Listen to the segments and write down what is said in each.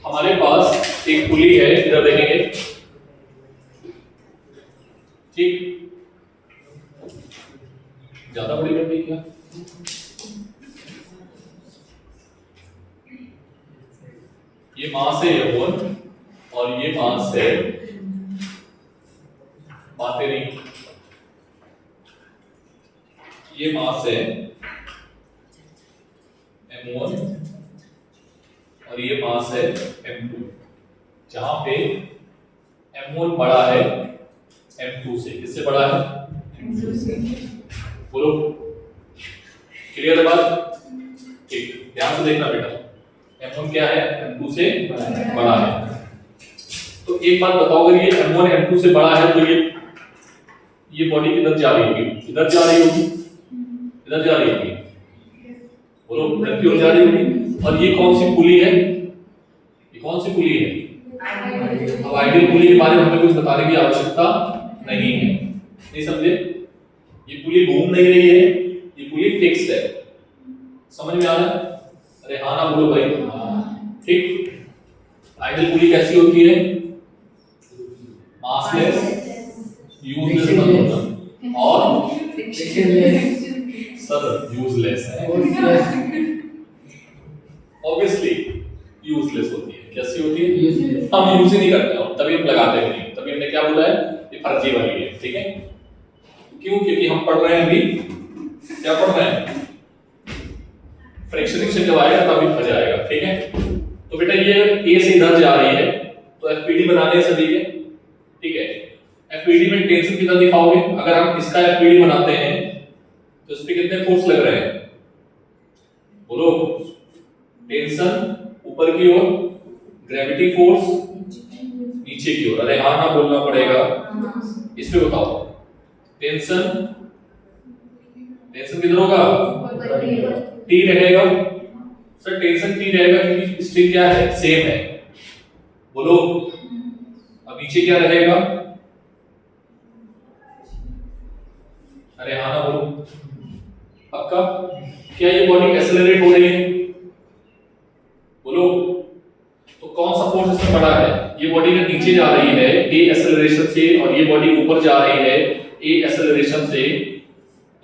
हमारे पास एक पुली है, इधर देखेंगे, ठीक, ज्यादा बड़ी कर दी क्या? ये मास है F1 और ये मास है, बातें नहीं, ये मास है M1 और ये मास है M2, जहां पे M1 बड़ा है M2 से। किससे बड़ा है? M2 से। बोलो, क्लियर है बात? ठीक, ध्यान से देखना बेटा, M1 क्या है? M2 से बड़ा है। तो एक बात बताओ, अगर ये M1 M2 से बड़ा है तो ये बॉडी किधर जा रही होगी? इधर जा रही होगी, इधर जा रही होगी, बोलो इधर की ओर जा रही होगी। और ये कौन सी पुली है? ये कौन सी पुली है? अब आइडियल पुली के बारे में हमें कुछ बताने की आवश्यकता नहीं है, नहीं समझे? ये पुली घूम नहीं रही है, ये पुली फिक्स्ड है, समझ में आ रहा है? अरे हाँ ना बोलो भाई, ठीक। आइडियल पुली कैसी होती है? मासलेस, यूजलेस मतलब, और सर यूजलेस है, ऑब्वियसली यूजलेस होती है। कैसी होती है? हम यूज ही नहीं करते हैं, तभी हम लगाते भी नहीं, तभी हमने क्या बोला है, ये फर्जी वाली है, ठीक है? क्यों? क्योंकि हम पढ़ रहे हैं अभी, क्या पढ़ रहे हैं? फ्रैक्शन जब आएगा तभी मजा आएगा, ठीक है? तो बेटा ये ए से इधर जा रही है तो एफपीडी बनाने हैं सभी के, ठीक है? एफपीडी में टेंशन कितना दिखाओगे? अगर हम इसका एफपीडी बनाते हैं तो इस पे कितने फोर्स लग रहे हैं? बोलो, टेंशन ऊपर की ओर, ग्रेविटी फोर्स नीचे की ओर। अरे हाँ ना बोलना पड़ेगा, इस पे बताओ। टेंशन किधर होगा? टी रहेगा सर, टेंशन टी रहेगा क्योंकि स्ट्रिंग क्या है? सेम है। बोलो, अब नीचे क्या रहेगा? अरे हाँ ना बोलो, पक्का? क्या ये बॉडी एक्सेलरेट हो रही है? बोलो, तो कौन सा फोर्स इसमें बड़ा है? ये बॉडी अगर नीचे जा रही है ए एक्सेलरेशन से और ये बॉडी ऊपर जा रही है ए एक्सेलरेशन से,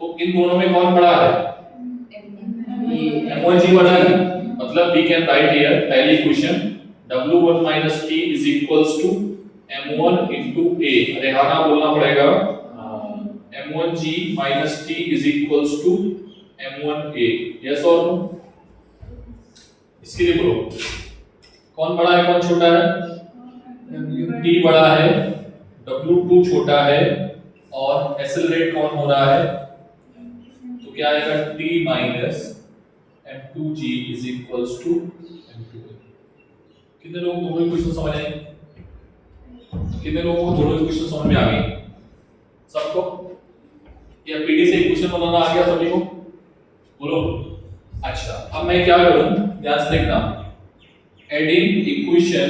तो इन दोनों में कौन बड़ा है? M1G बड़ा है। मतलब वी कैन राइट हियर पहली equation W1 minus T is equals to M1 into A। अरे हाँ ना बोलना पड़ेगा, M1G minus T is equals to M1A। Yes और नो? इसके लिए बोलो, कौन बड़ा है कौन छोटा है? T बड़ा है, W2 छोटा है, और एक्सेलरेट कौन हो रहा है? तो क्या आएगा? T minus M2G is equals to M2A। कितने लोगों को दोनों इक्वेशन समझ आई? कितने लोगों को दोनों इक्वेशन समझ में आ गई? सबको? या पीडी से इक्वेशन बनाना आ गया सभी को? बोलो। अच्छा, अब मैं क्या करूं, ध्यान से देखना। एडिंग इक्वेशन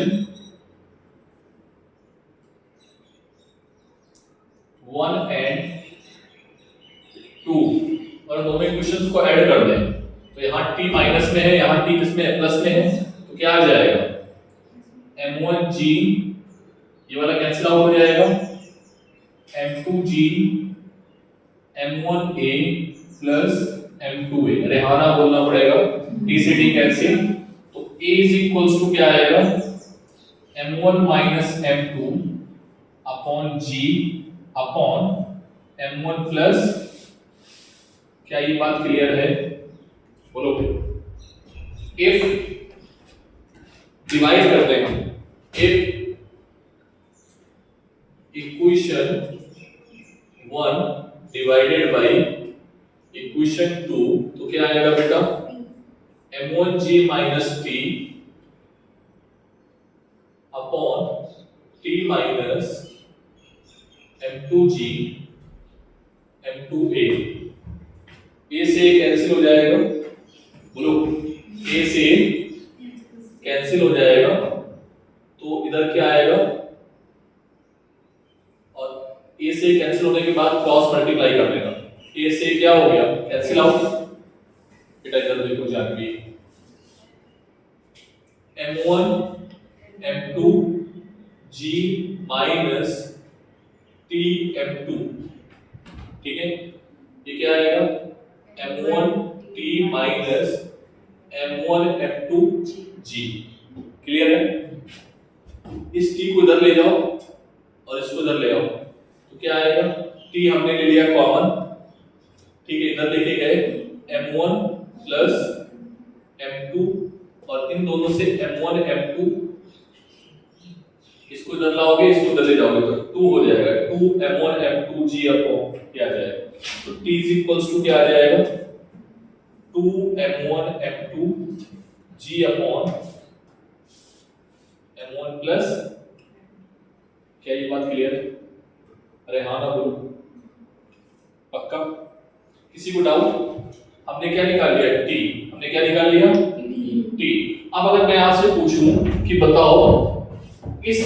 1 एंड 2 और दोनों इक्वेशंस को ऐड कर दें, तो यहाँ t माइनस में है, यहाँ t किस में है? प्लस में है, तो क्या आ जाएगा? M1G, ये वाला कैंसिल आउट हो जाएगा, M2G M1A प्लस M2A। अरे हाँ ना बोलना पड़ेगा, t से t कैंसिल, तो A इज इक्वल्स टू क्या आएगा? M1 minus M2 upon G upon M1 plus, क्या ये बात क्लियर है? बोलो। इफ डिवाइड करते हैं, if equation 1 divided by equation 2, तो क्या आएगा बेटा? M1G minus T upon T minus M2G M2A। A से कैंसिल हो जाएगा, बोलो, A से कैंसिल हो जाएगा, तो इधर क्या आएगा? और A से कैंसिल होने के बाद क्रॉस मल्टीप्लाई कर देना। A से क्या हो गया? Cancel out. बेटा इधर देखो Janvi, m1 m2 g minus t m2, ठीक है। ये क्या आएगा m1 t minus m1 m2 g, clear है। इस t को इधर ले जाओ और इसको इधर ले आओ तो क्या आएगा, t हमने ले लिया कॉमन, ठीक है, इधर लेके गए m1 प्लस m2 और इन दोनों से m1 m2, इसको इधर लाओगे इसको इधर ले जाओगे तो 2 हो जाएगा, 2 m1 m2 g अपॉन क्या आ जाएगा, तो t इज इक्वल्स टू क्या आ जाएगा 2 m1 m2 g upon m1 plus, क्या ये बात क्लियर है? अरे हाँ ना बोलो, पक्का? किसी को डाउट? हमने क्या निकाल लिया t, हमने क्या निकाल लिया t। अब अगर मैं यहां से पूछूं कि बताओ इस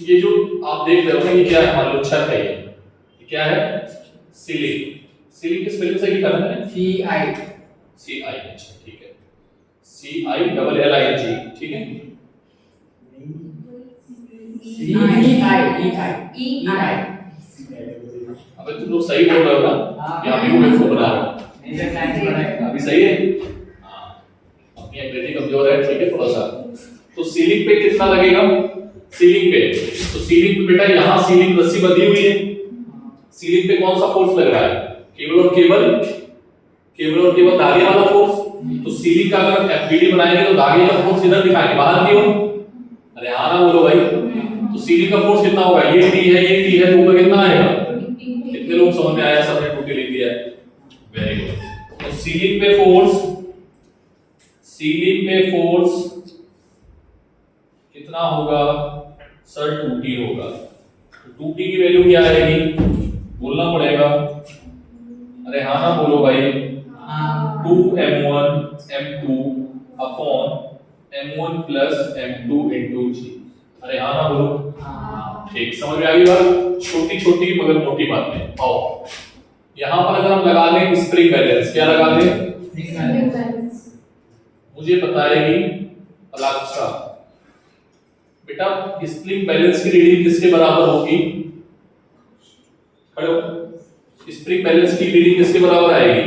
ये जो आप देख रहे हो ना, ये क्या है, मान लो छत है, ये क्या है, सीलिंग। सीलिंग किस स्पेलिंग से लिखा है? सी आई, अच्छा ठीक है, CILLING, ठीक है। EI। अबे तुम लोग सही बोल रहे हो ना, या अभी बेवकूफ बना रहे हो? अभी सही है, हाँ अपनी अंग्रेजी कमजोर है, ठीक है थोड़ा सा। तो सीलिंग पे कितना लगेगा, सीलिंग पे, तो सीलिंग पे बेटा यहाँ सीलिंग रस्सी बंधी हुई है, सीलिंग पे कौन सा फोर्स लग रहा है, केवल और केवल धागे वाला फोर्स। तो सीलिंग का अगर एफबीडी बनाएंगे तो धागे का फोर्स इधर दिखाएंगे, बाहर की ओर। अरे हाँ ना बोलो भाई, तो सीलिंग का फोर्स कितना होगा, ये टी है ये टी है, तो ऊपर कितना आएगा, कितने लोग समझ में आया, सबने टोटल लिख दिया है, वेरी गुड। तो सीलिंग पे फोर्स कितना होगा सर, 2t होगा। तो 2t की वैल्यू क्या आएगी, बोलना पड़ेगा, अरे हाँ ना बोलो भाई, 2m1 m2 upon m1 plus m2 into g। अरे हाँ ना बोलो, ठीक, समझ में आ गई बात, छोटी छोटी मगर मोटी बातें। आओ यहाँ पर अगर हम लगा दें स्प्रिंग बैलेंस, क्या लगा दें, मुझे बताएगी अलाक्सा बेटा स्प्रिंग बैलेंस की रीडिंग किसके बराबर होगी, खड़े हो, स्प्रिंग बैलेंस की रीडिंग किसके बराबर आएगी,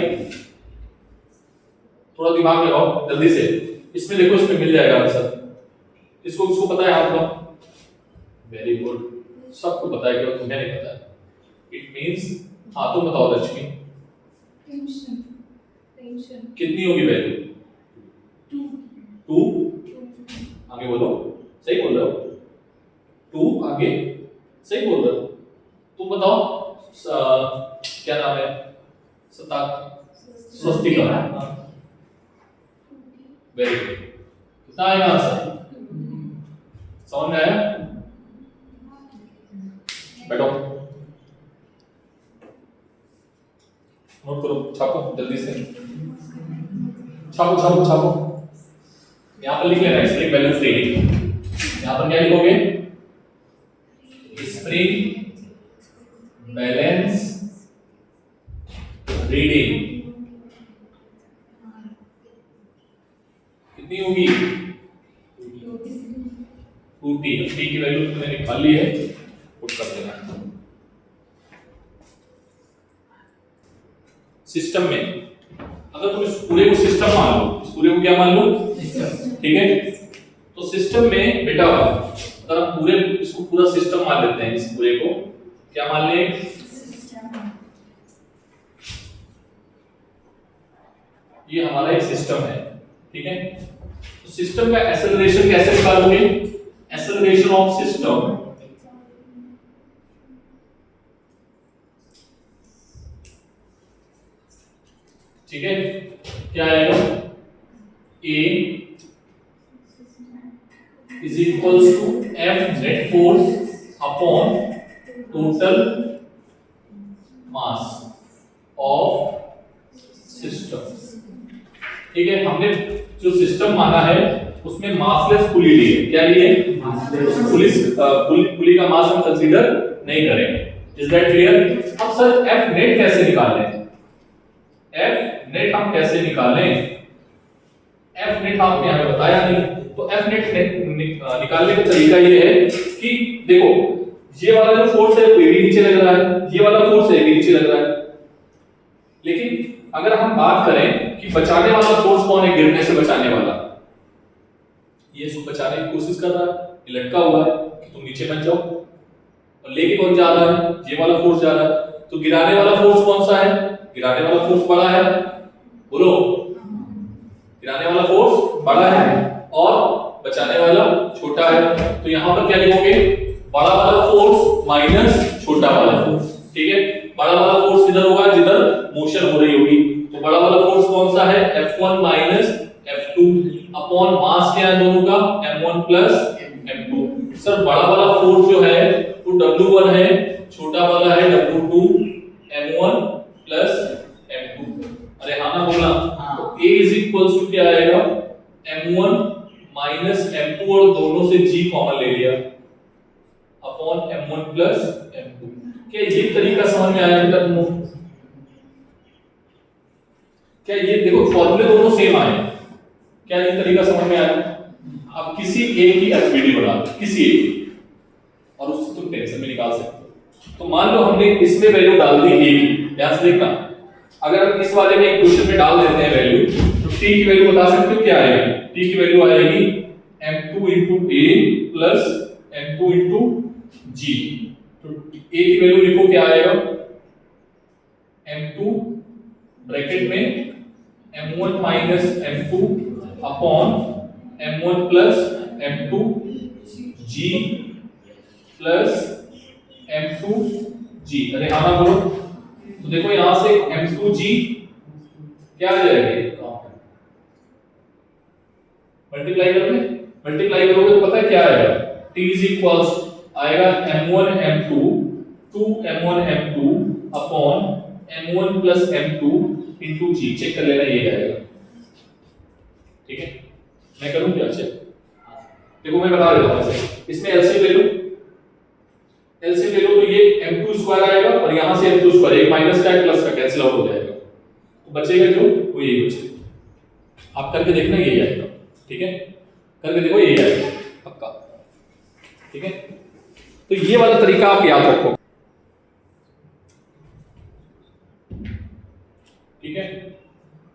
थोड़ा दिमाग लगाओ जल्दी से, इसमें देखो इसमें मिल जाएगा आंसर। इसको पता है आपका, वेरी गुड, सबको पता है, क्यों तुम्हें नहीं पता है, इट मींस, हाँ तुम बताओ लक्ष्मी, टेंशन कितनी होगी वैल्यू, 2 आगे बोलो, सही बोल रहे हो, 2 आगे सही बोल रहे हो, तुम बताओ क्या नाम है, स्वस्तिका, वेरी गुड, कितना आएगा आंसर, समझ में आया, बैठो नोट करो, छापो जल्दी से, छापो यहाँ पर लिख लेना स्प्रिंग बैलेंस रीडिंग, यहाँ पर क्या लिखोगे, स्प्रिंग बैलेंस रीडिंग कितनी होगी, 2t, t की वैल्यू तुमने निकाल ली है, पुट कर देना। सिस्टम में अगर तुम इस पूरे को सिस्टम मान लो, इस पूरे को क्या मान लो, ठीक है, तो सिस्टम में बेटा अगर हम पूरे इसको पूरा सिस्टम मान लेते हैं, इस पूरे को क्या मान ले, ये हमारा एक सिस्टम है, ठीक है। तो सिस्टम का एक्सेलरेशन कैसे निकालोगे, एक्सेलरेशन ऑफ सिस्टम ठीक है, क्या आएगा, A is equals to F net force upon total mass of system, ठीक है। हमने जो सिस्टम माना है उसमें मासलेस पुली ली है, क्या लिए, पुली का मास हम कंसीडर नहीं करेंगे, इज दैट क्लियर। अब सर F नेट कैसे निकालें, F नेट हम कैसे निकालें, एफ नेट आपने यहाँ पे बताया नहीं, तो एफ नेट निकालने का तरीका ये है कि देखो ये वाला जो फोर्स है वो भी नीचे लग रहा है, ये वाला फोर्स है भी नीचे लग रहा है, लेकिन अगर हम बात करें कि बचाने वाला फोर्स कौन है, गिरने से बचाने वाला, ये इसको बचाने की कोशिश कर रहा है, ये लटका हुआ है कि तुम नीचे मत जाओ, और लेके कौन जा रहा है, ये वाला फोर्स जा रहा है, तो गिराने वाला फोर्स कौन सा है, गिराने वाला फोर्स बड़ा है, बोलो, गिराने वाला फोर्स बड़ा है और बचाने वाला छोटा है, तो यहां पर क्या लिखोगे, बड़ा वाला फोर्स माइनस छोटा वाला फोर्स, ठीक है। बड़ा वाला फोर्स किधर होगा, जिधर मोशन हो रही होगी, तो बड़ा वाला फोर्स कौन सा है, F1 minus F2 upon mass क्या है दोनों का, M1 प्लस M2। सर बड़ा वाला फोर्स जो है वो W1 है, छोटा वाला है W2, M1 प्लस M2। अरे हाँ ना बोला, तो A इज इक्वल्स टू क्या आएगा, M1 माइनस M2 और दोनों से G कॉमन ले लिया अपॉन M1 प्लस M2। क्या ये तरीका समझ में आया बेटा तुमको? क्या ये देखो फॉर्मूले दोनों सेम आए, क्या ये तरीका समझ में आया? अब किसी एक की एफबीडी बना दो, किसी एक की, और उससे तुम टेंशन में निकाल सकते हो। तो मान लो हमने इसमें वैल्यू डाल दी ए की, ध्यान से देखना, अगर हम इस वाले में एक क्वेश्चन में डाल देते हैं वैल्यू, तो टी की वैल्यू बता सकते हो क्या आएगी, टी की वैल्यू आएगी m2 a plus m2 g। तो a की वैल्यू लिखो क्या आएगा, m2 ब्रैकेट में m1 minus m2 upon m1 plus m2 g plus m2 g। अरे हाँ बोलो, तो देखो यहां से m2 g क्या आ जाएगा, मल्टीप्लाई करोगे तो पता है क्या आएगा, t इज इक्वल्स आएगा m1 m2 2m1 m2 upon m1 plus m2 into g। Check कर लेना ये आएगा, ठीक है। मैं करूं क्या चेक, देखो मैं बता देता हूं ऐसे, इसमें एलसीएम ले लो तो ये m2 स्क्वायर आएगा और यहां से m2 स्क्वायर, एक माइनस का एक प्लस का कैंसिल आउट हो जाएगा, तो बचेगा जो वो यही बचेगा। आप करके देखना यही आएगा, ठीक है, करके देखो यही आएगा पक्का, ठीक है। तो ये वाला तरीका आप याद रखो, ठीक है।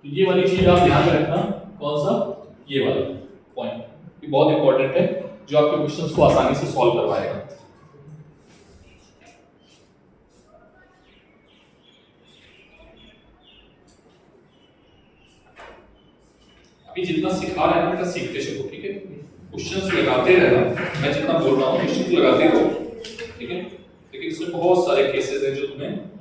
तो ये वाली चीज आप ध्यान में रखना, कौन सा, ये वाला पॉइंट, ये बहुत इंपॉर्टेंट है, जो आपके क्वेश्चंस को आसानी से सॉल्व करवाएगा। अभी जितना सिखा रहे हैं बेटा सीखते चलो, ठीक है। क्वेश्चंस लगाते रहना, मैं जितना बोल रहा हूँ क्वेश्चंस लगाते रहो, ठीक है। लेकिन इसमें बहुत सारे केसेस हैं जो तुम्हें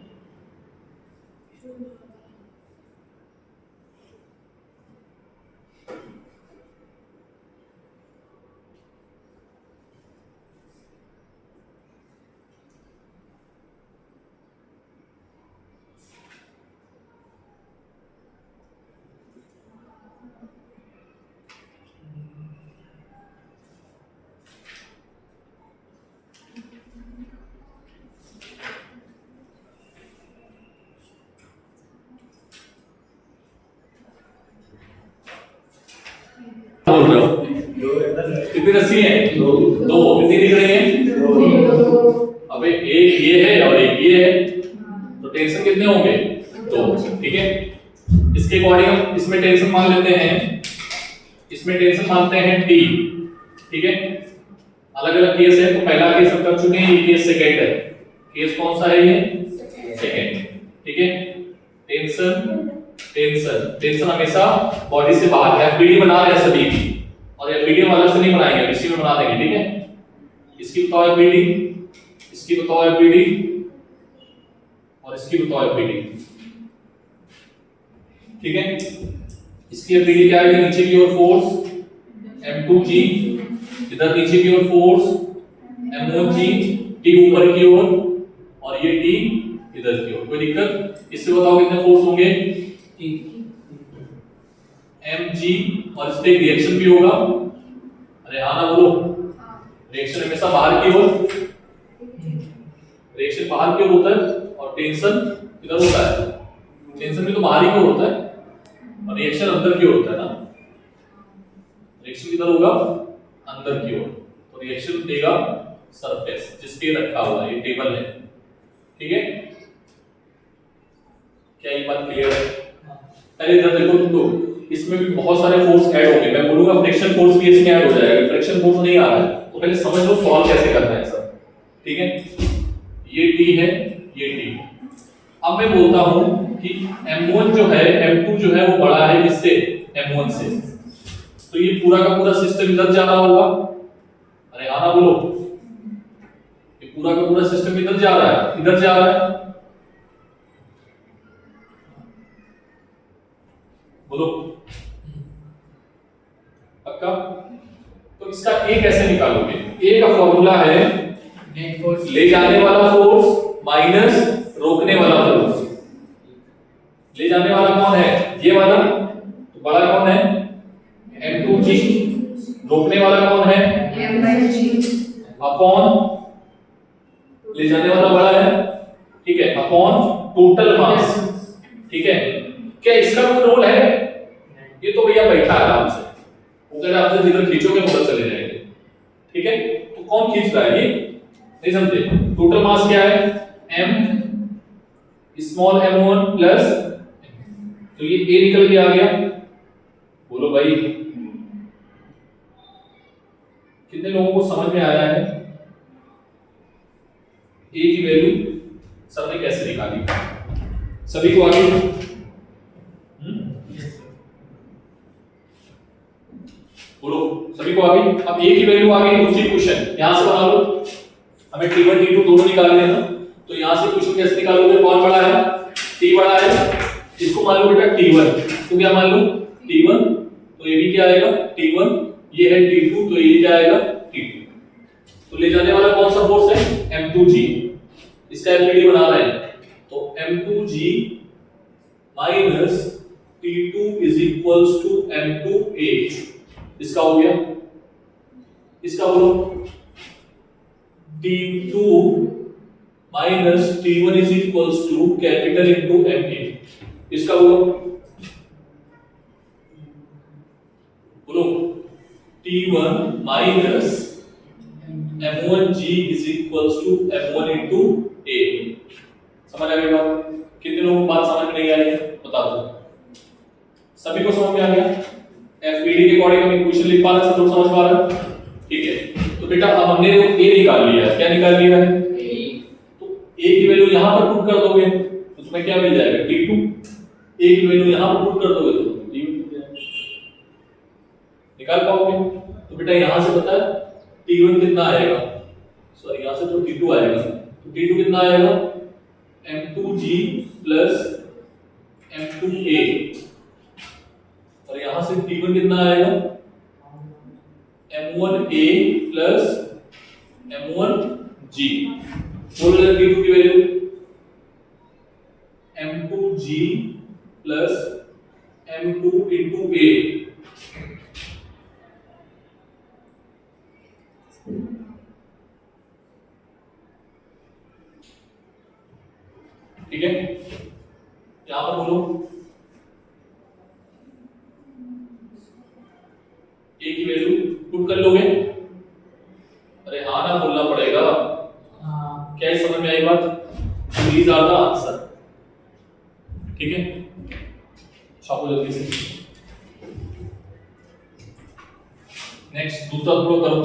बोल रहे हो, कितनी रस्सी है, दो, कितनी दिख रही है, अबे एक ये है और एक ये है, तो टेंशन कितने होंगे, दो, ठीक है। इसके अकॉर्डिंग हम इसमें टेंशन मान लेते हैं, इसमें टेंशन मानते हैं टी, ठीक है। अलग अलग केस है, तो पहला केस हम कर चुके हैं, ये केस सेकंड है, केस कौन सा है, ये सेकंड, ठीक है। टेंशन हमेशा बॉडी से बाहर, एफबीडी बना रहे हैं सभी की, और एफबीडी हम अलग से नहीं बनाएंगे, इसी में बना देंगे, ठीक है। इसकी बताओ एफबीडी, इसकी बताओ एफबीडी, और इसकी बताओ एफबीडी, ठीक है। इसकी एफबीडी क्या है, नीचे की ओर फोर्स m2g, इधर नीचे की ओर फोर्स m1g, t ऊपर की ओर और ये t इधर की ओर, कोई दिक्कत? इससे बताओ कितने फोर्स होंगे, mg, और इस पे एक रिएक्शन भी होगा, अरे हाँ ना बोलो, रिएक्शन हमेशा बाहर की ओर, रिएक्शन बाहर की ओर होता है और टेंशन इधर होता है, टेंशन भी तो बाहर ही की ओर होता है और रिएक्शन अंदर की ओर होता है ना, रिएक्शन किधर होगा, अंदर की ओर। तो रिएक्शन देगा सरफेस जिस पे रखा हुआ है, ये टेबल है, ठीक है। क्या ये बात क्लियर है? पहले इधर देखो तुम लोग, इसमें भी बहुत सारे फोर्स ऐड होंगे। मैं बोलूंगा फ्रिक्शन फोर्स भी इसमें ऐड हो जाएगा। फ्रिक्शन फोर्स नहीं आ रहा है तो पहले समझ लो सॉल्व कैसे करना है सब, ठीक है। ये T है, ये T। अब मैं बोलता हूं कि M1 जो है, M2 जो है वो बड़ा है किससे, M1 से। तो ये पूरा का पूरा सिस्टम इधर जा रहा होगा। अरे आना बोलो, ये पूरा का पूरा सिस्टम इधर जा रहा है, इधर जा रहा है, बोलो पक्का। तो इसका ए कैसे निकालोगे? ए का फॉर्मूला है ले जाने वाला फोर्स माइनस रोकने वाला फोर्स। ले जाने वाला कौन है, ये वाला, तो बड़ा कौन है, m2g। रोकने वाला कौन है, m/g अपॉन, ले जाने वाला बड़ा है, ठीक है, अपॉन टोटल मास, ठीक है। क्या इसका कोई रोल है? ये तो भैया बैठा है आराम से, अगर आप जिधर खींचोगे उधर चले जाएंगे, ठीक है। तो कौन खींच रहा है, ये नहीं समझे। टोटल मास क्या है, m स्मॉल m1 प्लस, तो ये a निकल के आ गया। बोलो भाई कितने लोगों को समझ में आया है a की वैल्यू सबने कैसे निकाली? सभी को आगे बोलो, सभी को आगे। अब a की वैल्यू आ गई, दूसरी क्वेश्चन यहां से बना लो। हमें t1 t2 दोनों निकालने हैं ना, तो यहां से क्वेश्चन कैसे निकालोगे, कौन बड़ा है, t बड़ा है, इसको मान लो बेटा t1, तो क्या मान लो t1, तो ये भी क्या आएगा t1, ये है t2, तो ये क्या आएगा t2। तो ले जाने वाला कौन सा फोर्स है, m2g। इसका एफईडी बना रहे हैं, तो m2g minus t2 is equals to m2a। इसका हो गया, इसका बोलो t2 minus t1 is equals to capital into ma। इसका बोलो, बोलो t1 minus m1g is equals to m1 into a। समझ आ गई बात? कितने लोगों को बात समझ में नहीं आई है बता दो। सभी को समझ में आ गया? एफईडी के अकॉर्डिंग हम इक्वेशन लिख पा रहे हैं, सब लोग समझ पा रहे हैं, ठीक है। तो बेटा अब हमने a निकाल लिया है, क्या निकाल लिया है, तो a की वैल्यू यहां पर पुट कर दोगे तो तुम्हें क्या मिल जाएगा, t2। a की वैल्यू यहां पर पुट कर दोगे तो t1 मिल जाएगा, निकाल पाओगे। तो बेटा यहां से पता है t1 कितना आएगा, सॉरी यहां से तो t2 आएगा, तो t2 कितना आएगा, m2g प्लस m2a, और यहां से t1 कितना आएगा, m1a प्लस m1g। बोल रहे t2 की value m2g plus m2 into a। ठीक है, यहां पर बोलो a की वैल्यू पुट कर लोगे। अरे हाँ ना बोलना पड़ेगा, क्या ये समझ में आई बात? दीज आर द आंसर, ठीक है। छापो जल्दी से, नेक्स्ट दूसरा फ्लो करो।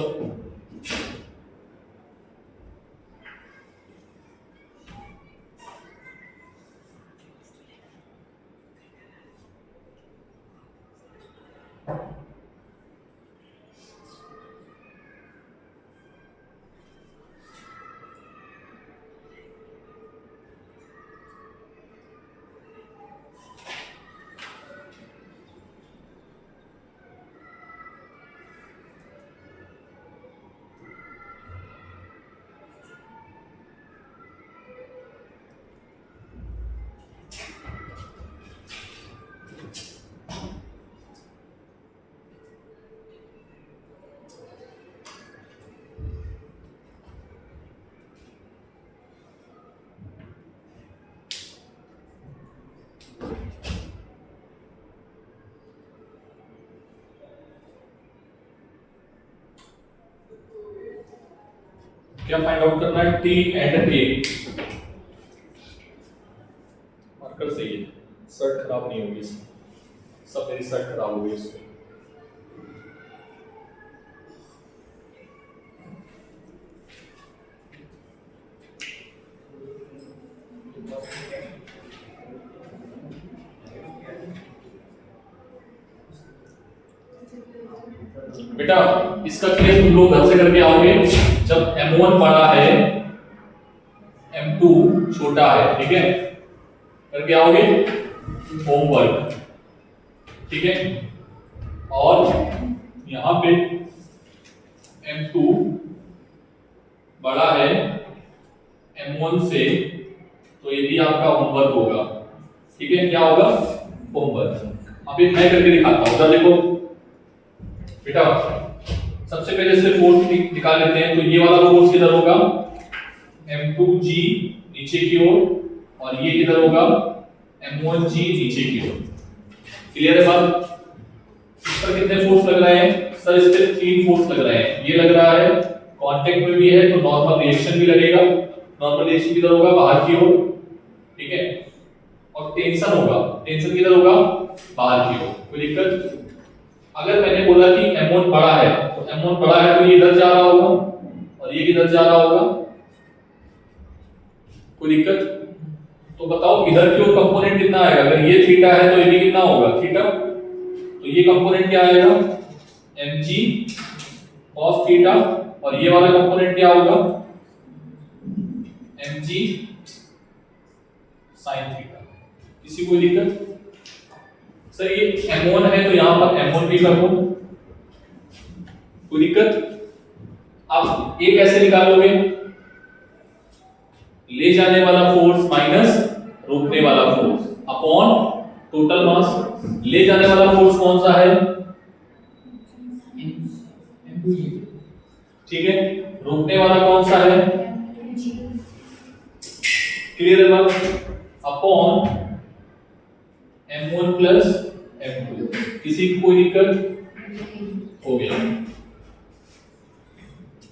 क्या फाइंड आउट करना है? T and A. मार्कर सही है, शर्ट खराब नहीं होगी इसमें, सब मेरी शर्ट खराब हो गई इसमें। बेटा इसका केस तुम लोग घर से करके आओगे, जब M1 बड़ा है M2 छोटा है, ठीक है, करके आओगे होमवर्क, ठीक है। और यहां पे M2 बड़ा है M1 से, तो ये भी आपका होमवर्क होगा, ठीक है। क्या होगा? होमवर्क। अभी मैं करके दिखाता हूं, देखो बेटा, सबसे पहले से फोर्स निकाल लेते हैं। तो ये वाला फोर्स किधर होगा? M2G नीचे की ओर, और ये किधर होगा? M1G नीचे की ओर। क्लियर है बात? इस पर कितने फोर्स लग रहे हैं सर? इस पे 3 फोर्स लग रहे हैं। ये लग रहा है कांटेक्ट में भी है, तो नॉर्मल रिएक्शन भी लगेगा। नॉर्मल रिएक्शन किधर होगा? बाहर की ओर, ठीक है। और टेंशन होगा, टेंशन किधर होगा? बाहर की ओर। कोई दिक्कत? अगर मैंने बोला कि M1 बड़ा है, तो M1 बड़ा है तो ये इधर जा रहा होगा, और ये किधर जा रहा होगा। कोई दिक्कत? तो बताओ इधर की ओर कंपोनेंट कितना आएगा? अगर ये थीटा है तो ये भी कितना होगा? थीटा। तो ये कंपोनेंट क्या आएगा? mg cos थीटा, और ये वाला कंपोनेंट क्या होगा? mg sin theta. किसी को दिक्कत? सर ये M1 है तो यहां पर M1 भी कर दो, कोई दिक्कत? आप ये कैसे निकालोगे? ले जाने वाला फोर्स माइनस रोकने वाला फोर्स अपॉन टोटल मास। ले जाने वाला फोर्स कौन सा है? ठीक है। रोकने वाला कौन सा है? क्लियर है बात? Upon M1 plus M2। किसी को कोई दिक्कत? हो गया।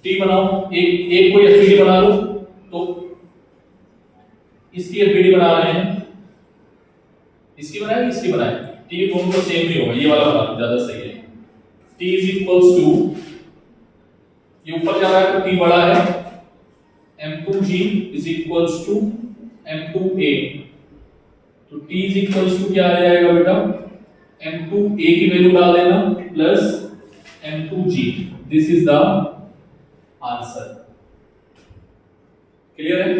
टी बनाओ, एक कोई एफबीडी बना लो। तो इसकी एफबीडी बना रहे हैं, इसकी बनाए, इसकी बनाए, टी दोनों का सेम ही होगा, ये वाला बना लो, ज्यादा सही है। टी इज इक्वल्स टू, ये ऊपर जा रहा है तो टी बड़ा है, M2G is equals to M2A। तो T इज इक्वल्स टू क्या आ जाएगा बेटा? M2A की वैल्यू डाल देना plus M2G। This is the answer. Clear है?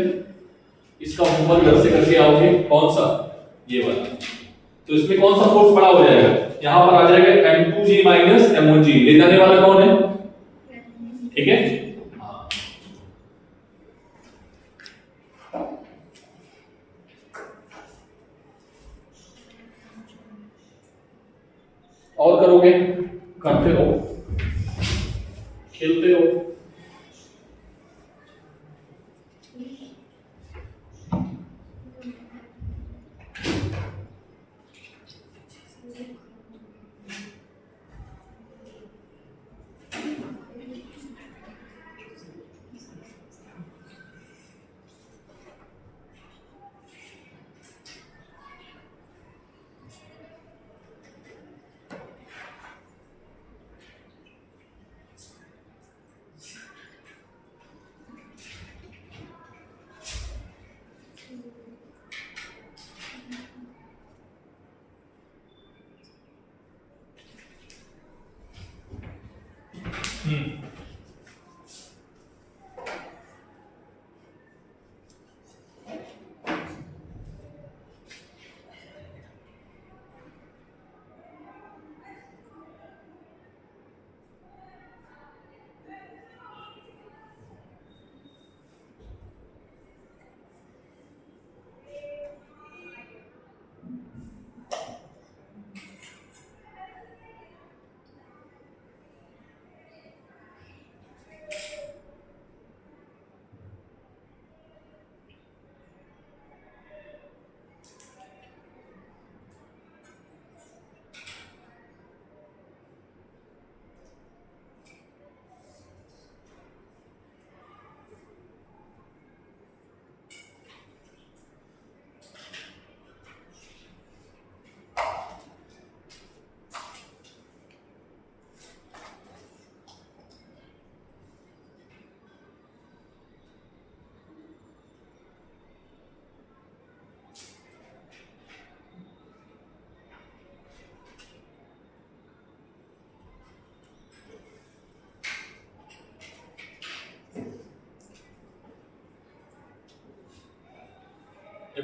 इसका होमवर्क घर से करके आओगे। कौन सा? ये वाला। तो इसमें कौन सा फोर्स बड़ा हो जाएगा? यहां पर आ जाएगा M2G माइनस M1G। ले जाने वाला कौन है? ठीक है। और करोगे? करते रहो, खेलते रहो।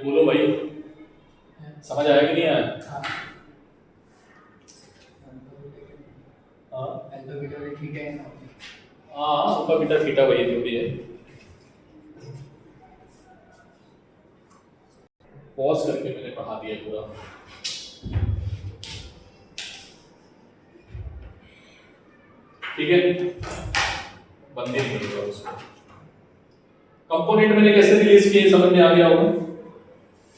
बोलो भाई, समझ आया कि नहीं आया? हाँ हाँ, अल्फा बीटा थीटा वही जो भी है। पॉज करके मैंने पढ़ा दिया पूरा। ठीक है, बंदे नहीं होगा उसको। कंपोनेंट मैंने कैसे रिलीज किए समझ में आ गया होगा।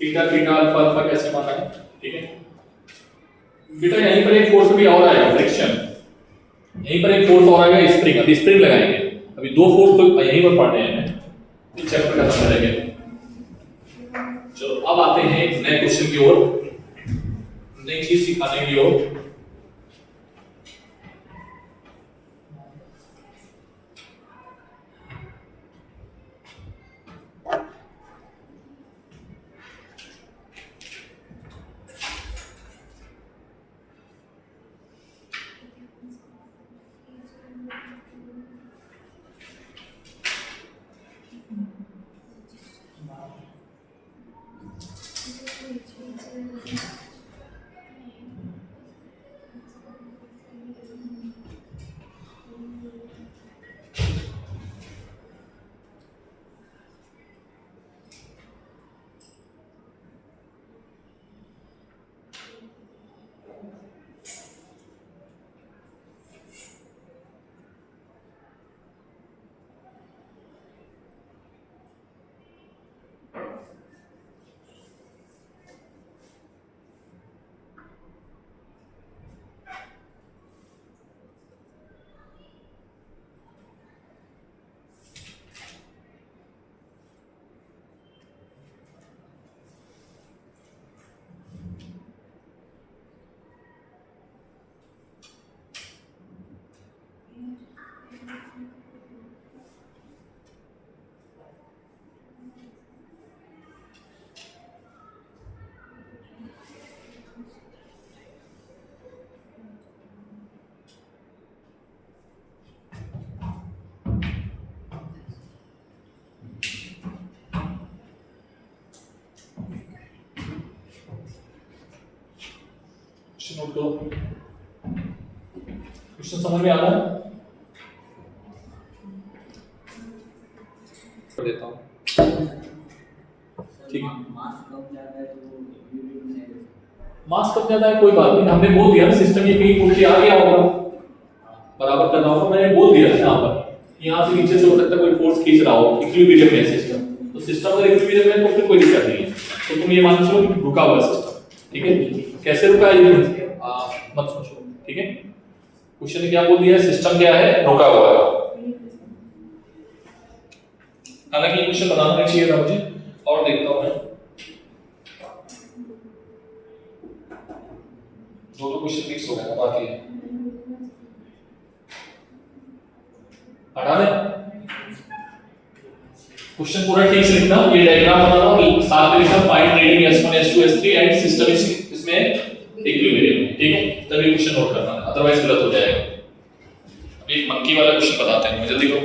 थीटा थीटा अल्फा अल्फा कैसे माना है। ठीक है बेटा, यहीं पर एक फोर्स भी और आएगा, फ्रिक्शन। यहीं पर एक फोर्स और आएगा, स्प्रिंग। अभी स्प्रिंग लगाएंगे, अभी दो फोर्स तो यहीं पर पढ़ रहे हैं, इस चैप्टर खत्म करेंगे। चलो अब आते हैं एक नए क्वेश्चन की ओर, नई चीज सिखाने की ओर। नोट करो, क्वेश्चन समझ में आ रहा है? कर देता हूँ। ठीक है, मास कब ज्यादा है कोई बात नहीं, हमने बोल दिया ना सिस्टम ये कहीं उठ के आ गया होगा, बराबर करना होगा। मैंने बोल दिया यहाँ पर, यहाँ से नीचे से हो सकता है कोई फोर्स खींच रहा हो, इक्विलिब्रियम में सिस्टम, तो सिस्टम अगर इक्विलिब्रियम है तो फिर कोई दिक्कत नहीं है, तो तुम ये मान लो कि रुका हुआ सिस्टम। ठीक है, कैसे रुका है ये मत सोचो। ठीक है, क्वेश्चन ने क्या बोल दिया, सिस्टम क्या है, रुका हुआ है। हालांकि ये क्वेश्चन बनाना नहीं चाहिए था मुझे, और देखता हूं मैं। दो क्वेश्चन मिक्स हो गए ना, बाकी है हटा दे। क्वेश्चन पूरा ठीक से लिखना, ये डायग्राम बनाना और साथ में लिखना find reading S1 S2 S3 and system इसमें इक्विलिब्रियम। ठीक है, तभी क्वेश्चन नोट करना, अदरवाइज गलत हो जाएगा। अभी एक मंकी वाला क्वेश्चन बताते हैं, जल्दी करो।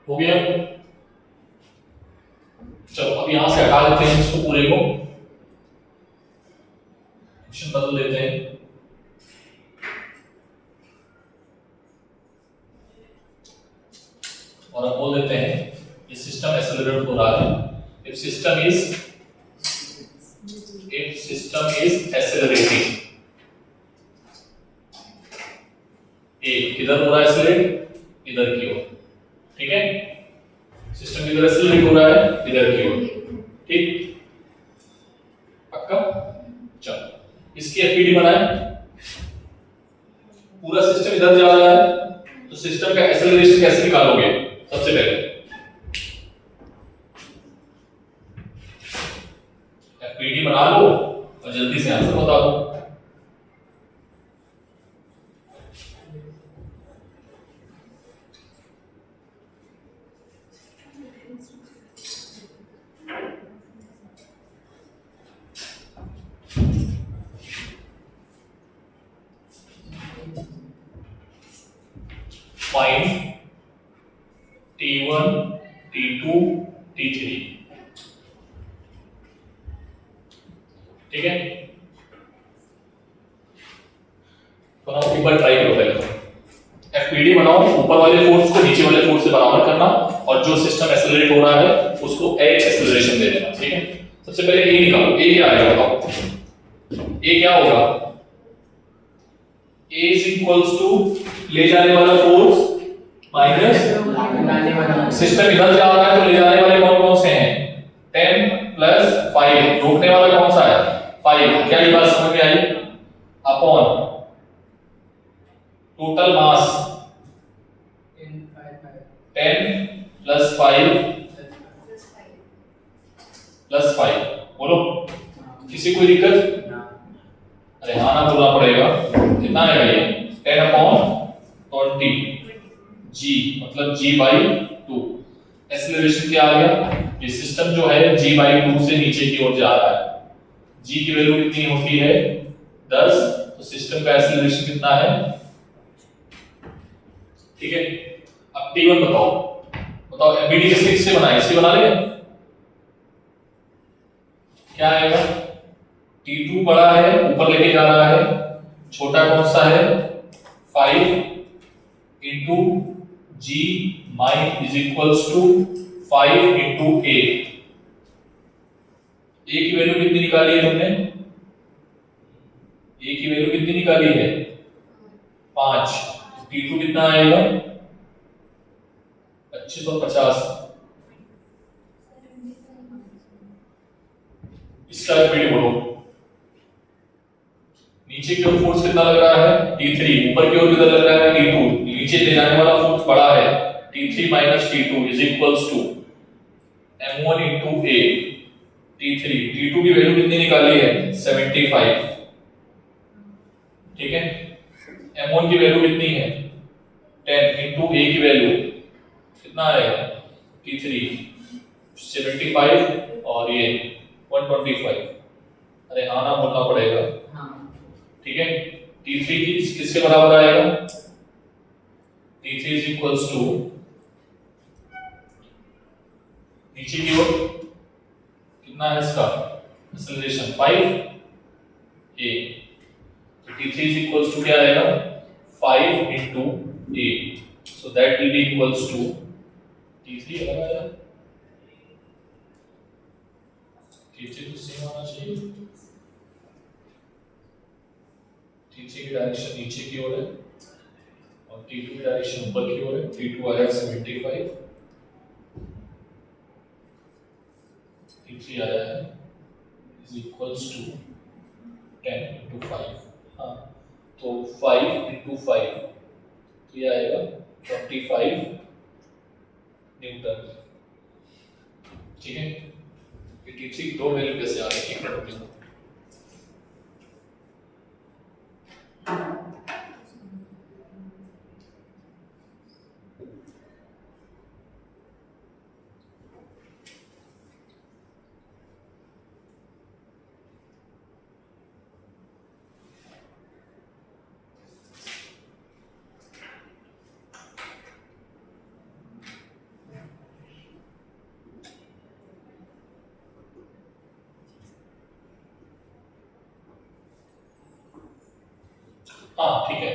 हो गया, चलो अब यहां से हटा देते हैं इसको पूरे को। और अब बोल देते हैं ये सिस्टम एक्सेलरेट हो रहा है। इफ सिस्टम इज एक्सेलरेटिंग, ए किधर हो रहा है एक्सेलरेट? इधर की ओर, ठीक है। सिस्टम किधर एक्सेलरेट हो रहा है? इधर की ओर, ठीक, पक्का। चलो इसकी एफपीडी बनाए। पूरा सिस्टम इधर जा रहा है तो सिस्टम का एक्सेलरेशन कैसे निकालोगे? सबसे पहले एफपीडी बना लो और जल्दी से आंसर बता दो। फाइंड T1, T2, T3, ठीक है। तो हम एक बार ट्राई करो पहले एफपीडी बनाओ, ऊपर वाले फोर्स को नीचे वाले फोर्स से बराबर करना और जो सिस्टम एक्सेलरेट हो रहा है उसको ए एक्सेलरेशन दे देना, ठीक है। सबसे पहले ए निकालो, ए क्या आएगा बताओ? ए क्या होगा? ए इज इक्वल्स टू ले जाने वाला फोर्स माइनस सिस्टम इधर जा रहा है तो ले जाने वाले कौन कौन से हैं? 10 प्लस 5, रोकने वाला कौन सा है? 5। क्या ये बात समझ में आई? Upon total mass 10 plus 5 plus 5, बोलो किसी कोई दिक्कत? अरे हाँ ना बोलना पड़ेगा। कितना आएगा ये? 10 अपॉन 20 g, मतलब g बाई 2। एक्सेलरेशन क्या आ गया? ये सिस्टम जो है g बाई 2 से नीचे की ओर जा रहा है। g की वैल्यू कितनी होती है? 10। तो सिस्टम का एक्सेलरेशन कितना है? ठीक है। अब T1 बताओ, बताओ एफबीडी किससे बनाए? इससे बना लेंगे। क्या आएगा? T2 बड़ा है, ऊपर लेके जा रहा है, छोटा कौन सा है? 5 into G minus is equals to 5 into A। A की वैल्यू कितनी निकाली है तुमने? A की वैल्यू कितनी निकाली है? 5। T2 कितना आएगा? 2550। इसका एफबीडी बोलो। नीचे की ओर फोर्स कितना लग रहा है? T3। ऊपर की ओर कितना लग रहा है? T2। नीचे ले जाने वाला फोर्स बड़ा है, T3 minus T2 is equals to M1 into A। T3 T2 की वैल्यू कितनी निकाली है? 75, ठीक है। M1 की वैल्यू कितनी है? 10 इंटू A की वैल्यू कितना आएगा? T3 75 और ये 125। अरे हाँ ना बोलना पड़ेगा, ठीक है। T3 किसके बराबर आएगा? T3 इज इक्वल्स टू नीचे की ओर कितना है इसका एक्सेलरेशन? 5 A। तो T3 इज इक्वल्स टू क्या आएगा? 5 into A। So that will be equals to T3 अलग आएगा, T3 तो सेम आना चाहिए। T3 की डायरेक्शन नीचे की ओर है और T2 की डायरेक्शन ऊपर की ओर है। T2 आया 75, T3 आया है इज इक्वल्स टू 10 इंटू 5। हाँ तो 5 इंटू 5 तो ये आएगा 25 न्यूटन, ठीक है। T3 की दो वैल्यू कैसे आ गई? एक मिनट। हाँ ठीक है।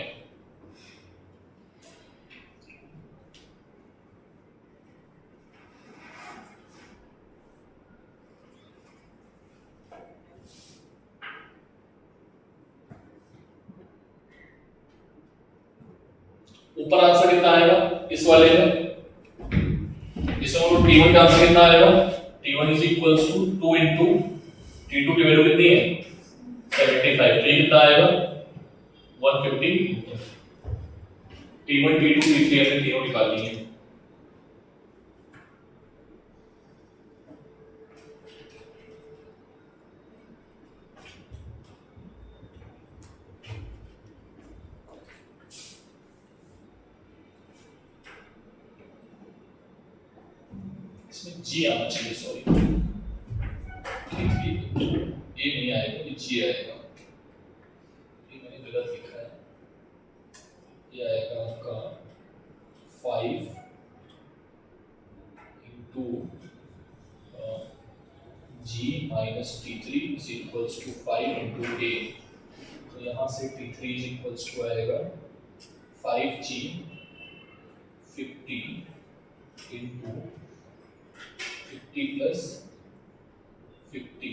ऊपर आंसर कितना आएगा इस वाले में, इसमें वो T1 का आंसर कितना आएगा, T1 is equals to 2 into T2 की वैल्यू कितनी है 75, तो ये कितना आएगा 150। T1 T2 T3 हमने तीनों निकाल लिए। इसमें जी आना चाहिए, सॉरी ये नहीं आएगा, ये जी आएगा, ये मैंने गलत लिखा है, ये आएगा आपका 5 into G minus T3 is equals to 5 into A, तो यहाँ से T3 इज इक्वल्स टू आएगा 5G 50 into 50 plus 50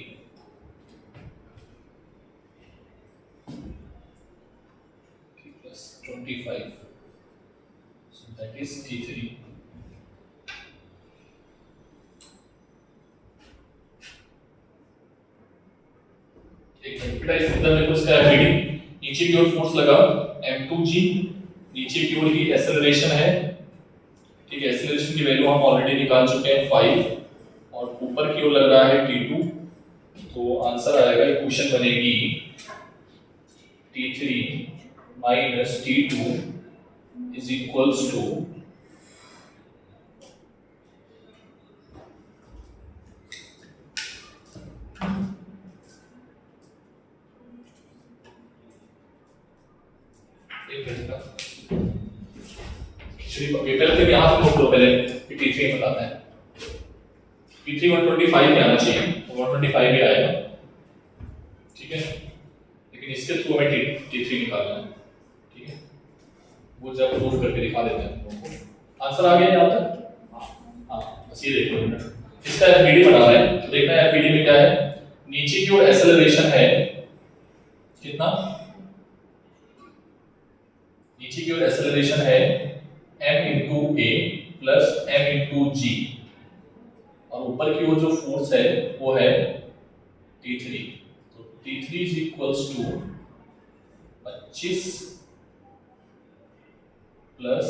plus 25, so that is T3। एक मल्टीप्लाई सिस्टम में उसका एफईडी नीचे की ओर फोर्स लगा m2g, नीचे की ओर की एक्सेलरेशन है, ठीक है, एक्सेलरेशन की वैल्यू हम ऑलरेडी निकाल चुके हैं 5, और ऊपर की ओर लग रहा है T2, तो आंसर आएगा, इक्वेशन बनेगी T3 minus T2 is equals to पहले तो यहाँ से नोट करो, पहले T3 बताना है, T3 125 में आना चाहिए, 125 भी आएगा, ठीक है, लेकिन इसके थ्रू हमें T3 निकालना है, ठीक है, वो जब प्रूफ करके दिखा देते हैं। आंसर आ गया यहाँ तक? हाँ, बस ये देखो, इसका एफईडी बना रहा है, तो देखना है एफईडी में क्या है, नीचे की ओर एक्सेलरेशन है कितना, नीचे की ओर एक्सेलरेशन है m इंटू ए प्लस m इंटू जी, और ऊपर की ओर जो फोर्स है वो है T3, तो T3 is equals to 25 plus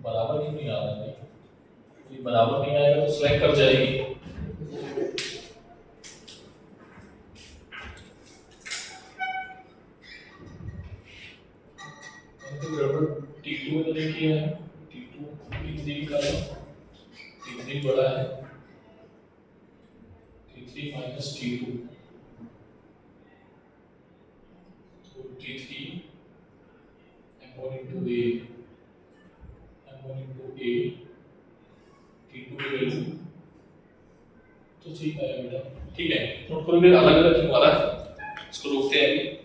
बराबर क्यों नहीं आ रहा है, ये बराबर नहीं आएगा तो स्लैग कर जाएगी, T2 में तो देखिए है T2 T3 का T3 बड़ा है, T3 माइनस T2, तो T3 m1 into a m1 into a T2 की वैल्यू तो ठीक है बेटा, ठीक है, नोट करोगे अलग अलग क्यों आ रहा है, इसको रोकते हैं।